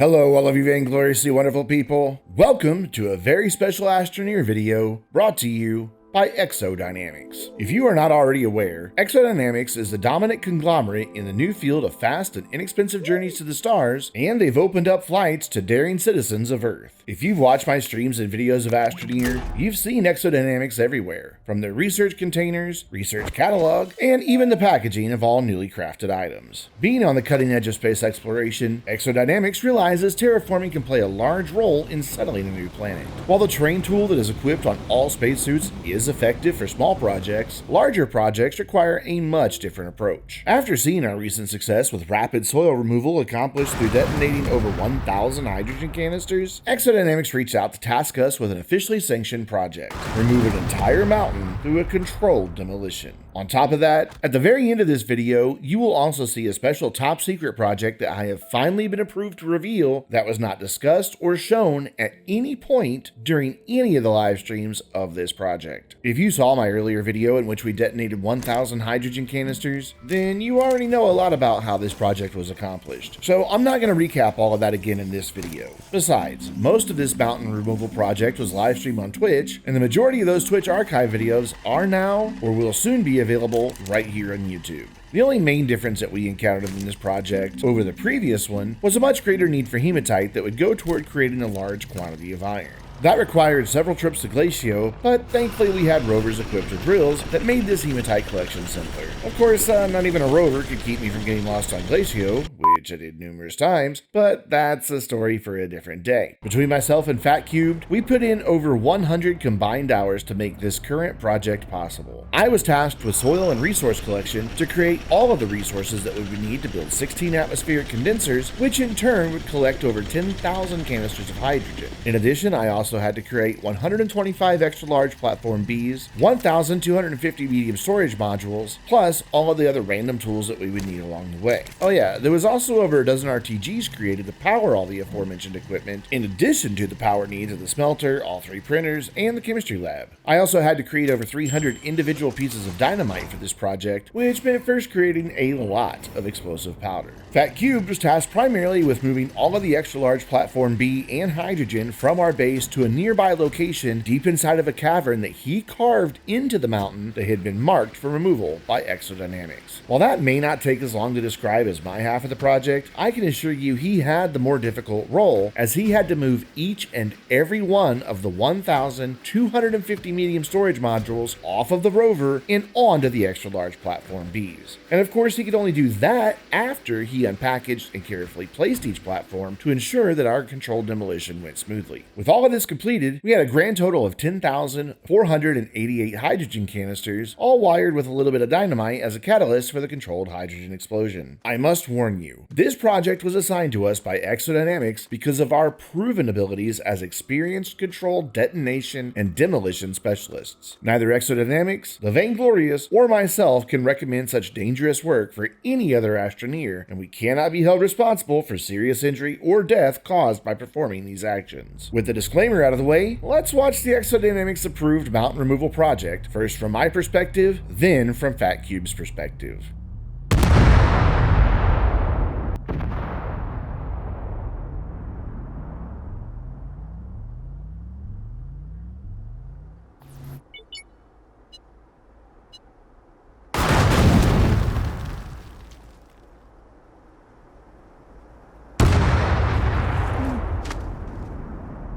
Hello, all of you vaingloriously wonderful people. Welcome to a very special Astroneer video brought to you by EXO Dynamics. If you are not already aware, EXO Dynamics is the dominant conglomerate in the new field of fast and inexpensive journeys to the stars, and they've opened up flights to daring citizens of Earth. If you've watched my streams and videos of Astroneer, you've seen EXO Dynamics everywhere, from their research containers, research catalog, and even the packaging of all newly crafted items. Being on the cutting edge of space exploration, EXO Dynamics realizes terraforming can play a large role in settling a new planet. While the terrain tool that is equipped on all spacesuits is effective for small projects, larger projects require a much different approach. After seeing our recent success with rapid soil removal accomplished through detonating over 1,000 hydrogen canisters, EXO Dynamics reached out to task us with an officially sanctioned project: remove an entire mountain through a controlled demolition. On top of that, at the very end of this video, you will also see a special top secret project that I have finally been approved to reveal that was not discussed or shown at any point during any of the live streams of this project. If you saw my earlier video in which we detonated 1,000 hydrogen canisters, then you already know a lot about how this project was accomplished. So I'm not going to recap all of that again in this video. Besides, most of this mountain removal project was live streamed on Twitch, and the majority of those Twitch archive videos are now or will soon be available right here on YouTube. The only main difference that we encountered in this project over the previous one was a much greater need for hematite that would go toward creating a large quantity of iron. That required several trips to Glacio, but thankfully we had rovers equipped with drills that made this hematite collection simpler. Of course, not even a rover could keep me from getting lost on Glacio, which I did numerous times, but that's a story for a different day. Between myself and Fat Cubed, we put in over 100 combined hours to make this current project possible. I was tasked with soil and resource collection to create all of the resources that we would need to build 16 atmospheric condensers, which in turn would collect over 10,000 canisters of hydrogen. In addition, I also had to create 125 extra large platform Bs, 1,250 medium storage modules, plus all of the other random tools that we would need along the way. Oh yeah, there was also over a dozen RTGs created to power all the aforementioned equipment, in addition to the power needs of the smelter, all 3 printers, and the chemistry lab. I also had to create over 300 individual pieces of dynamite for this project, which meant first creating a lot of explosive powder. Fat Cubed was tasked primarily with moving all of the extra large platform B and hydrogen from our base to a nearby location deep inside of a cavern that he carved into the mountain that had been marked for removal by EXO Dynamics. While that may not take as long to describe as my half of the project, I can assure you he had the more difficult role, as he had to move each and every one of the 1,250 medium storage modules off of the rover and onto the extra large platform Bs. And of course he could only do that after he unpackaged and carefully placed each platform to ensure that our controlled demolition went smoothly. With all of this completed, we had a grand total of 10,488 hydrogen canisters, all wired with a little bit of dynamite as a catalyst for the controlled hydrogen explosion. I must warn you, this project was assigned to us by EXO Dynamics because of our proven abilities as experienced controlled detonation and demolition specialists. Neither EXO Dynamics, the Vainglorious, or myself can recommend such dangerous work for any other Astroneer, and we cannot be held responsible for serious injury or death caused by performing these actions. With the disclaimer out of the way, let's watch the EXO Dynamics approved mountain removal project, first from my perspective, then from Fat Cube's perspective.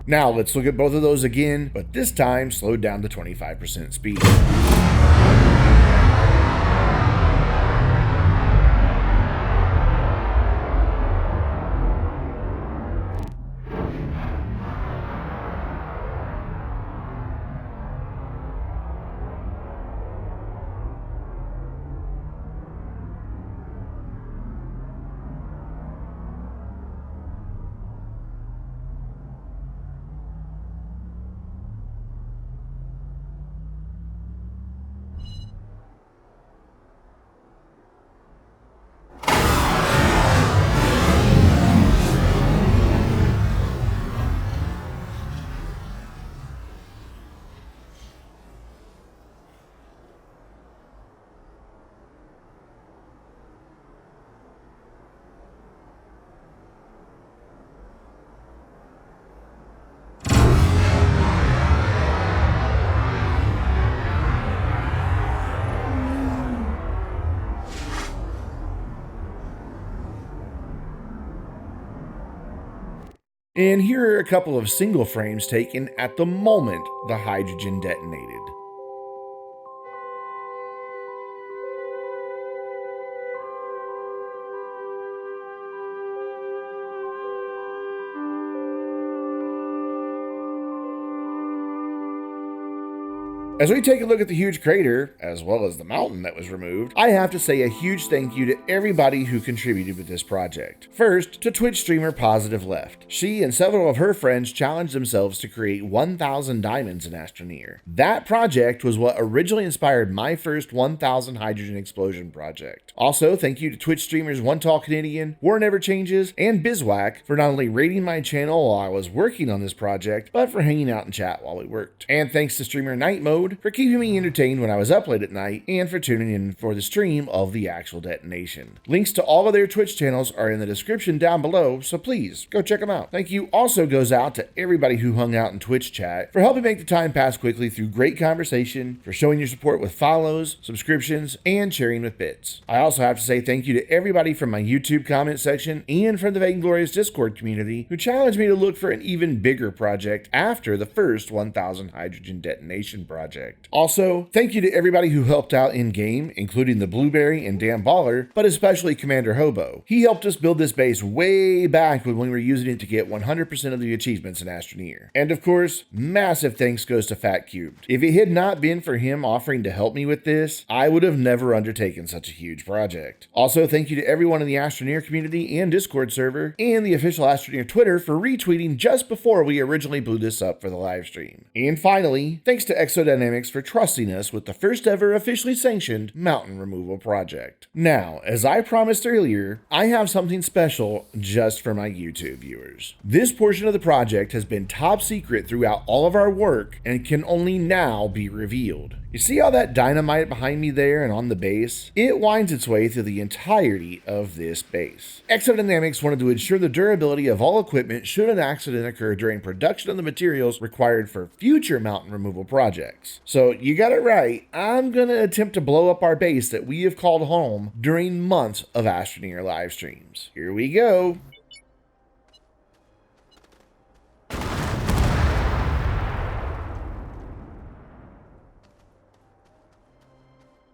Now let's look at both of those again, but this time slowed down to 25% speed. And here are a couple of single frames taken at the moment the hydrogen detonated. As we take a look at the huge crater, as well as the mountain that was removed, I have to say a huge thank you to everybody who contributed with this project. First, to Twitch streamer Positive Left. She and several of her friends challenged themselves to create 1,000 diamonds in Astroneer. That project was what originally inspired my first 1,000 hydrogen explosion project. Also, thank you to Twitch streamers One Tall Canadian, War Never Changes, and Bizwhack for not only rating my channel while I was working on this project, but for hanging out in chat while we worked. And thanks to streamer Night Mode for keeping me entertained when I was up late at night and for tuning in for the stream of the actual detonation. Links to all of their Twitch channels are in the description down below, so please go check them out. Thank you also goes out to everybody who hung out in Twitch chat for helping make the time pass quickly through great conversation, for showing your support with follows, subscriptions, and sharing with bits. I also have to say thank you to everybody from my YouTube comment section and from the Vainglorious Discord community who challenged me to look for an even bigger project after the first 1,000 hydrogen detonation project. Also, thank you to everybody who helped out in-game, including the Blueberry and Dan Baller, but especially Commander Hobo. He helped us build this base way back when we were using it to get 100% of the achievements in Astroneer. And of course, massive thanks goes to Fat Cubed. If it had not been for him offering to help me with this, I would have never undertaken such a huge project. Also, thank you to everyone in the Astroneer community and Discord server, and the official Astroneer Twitter for retweeting just before we originally blew this up for the live stream. And finally, thanks to EXO Dynamics for trusting us with the first ever officially sanctioned mountain removal project. Now, as I promised earlier, I have something special just for my YouTube viewers. This portion of the project has been top secret throughout all of our work and can only now be revealed. You see all that dynamite behind me there and on the base? It winds its way through the entirety of this base. EXO Dynamics wanted to ensure the durability of all equipment should an accident occur during production of the materials required for future mountain removal projects. So you got it right, I'm gonna attempt to blow up our base that we have called home during months of Astroneer live streams. Here we go.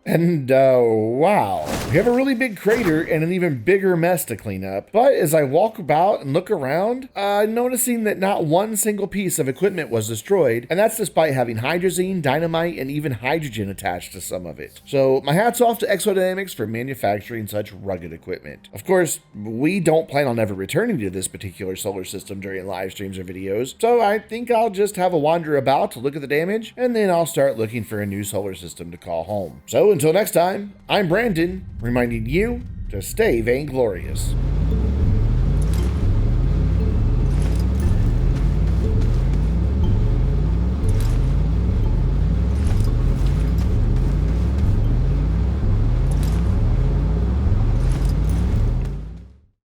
And wow, we have a really big crater and an even bigger mess to clean up. But as I walk about and look around, I'm noticing that not one single piece of equipment was destroyed, and that's despite having hydrazine, dynamite, and even hydrogen attached to some of it. So my hat's off to EXO Dynamics for manufacturing such rugged equipment. Of course, we don't plan on ever returning to this particular solar system during live streams or videos, so I think I'll just have a wander about to look at the damage, and then I'll start looking for a new solar system to call home. So until next time, I'm Brandon, reminding you to stay vainglorious.